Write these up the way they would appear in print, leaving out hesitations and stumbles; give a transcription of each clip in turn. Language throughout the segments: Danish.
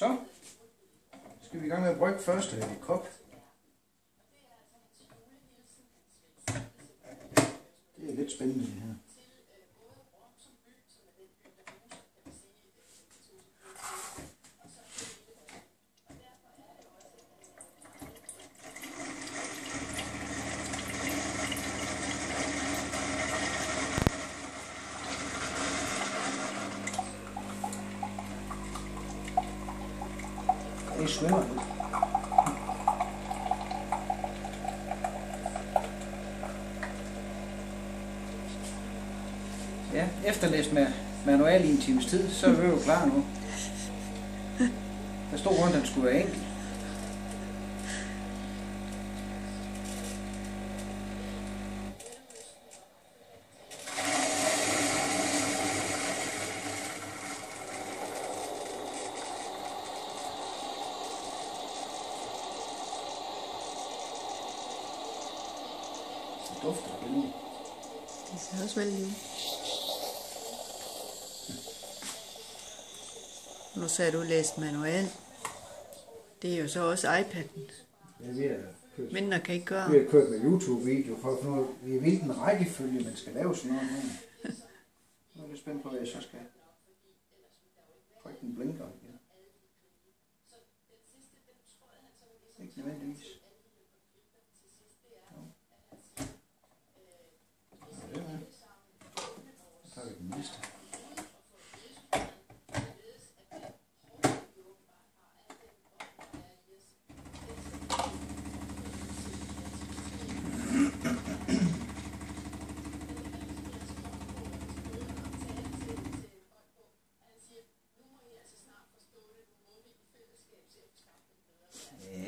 Så skal vi i gang med at brygge første kop. Det er lidt spændende det her. Det svømmer lidt. Ja, efterlæst med manual i en times tid, så er vi jo klar nu. Der stod rundt, at den skulle være enkel. Det dufter spændende. Det ser også vældig ud. Nu sagde du læst manual. Det er jo så også iPad'en. Ja, Mindre kan ikke gøre. Vi har kørt med YouTube-video for at finde ud af, hvilken rækkefølge man skal lave sådan noget. Nu er jeg lidt spændt på, hvad jeg så skal. Tryk den blinker igen. Ikke nødvendigvis. Så tager vi den næste.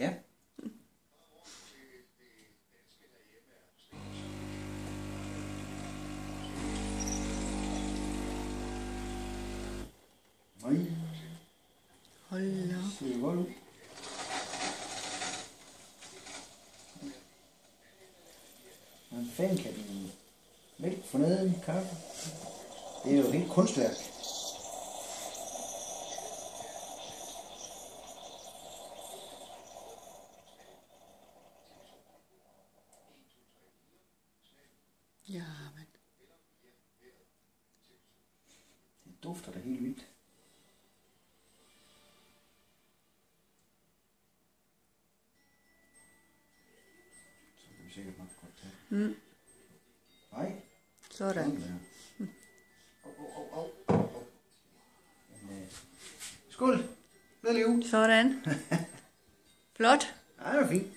Ja. Hold da. Ser det godt ud? Hvordan fanden kan den mælk forneden kaffe? Det er jo et helt kunstværk. Ja, men. Det dufter da helt vildt. Så kan vi sikkert nok godt tage det. Nej. Sådan. Skål. Glædelig jul. Sådan. Flot. Ja, det var fint.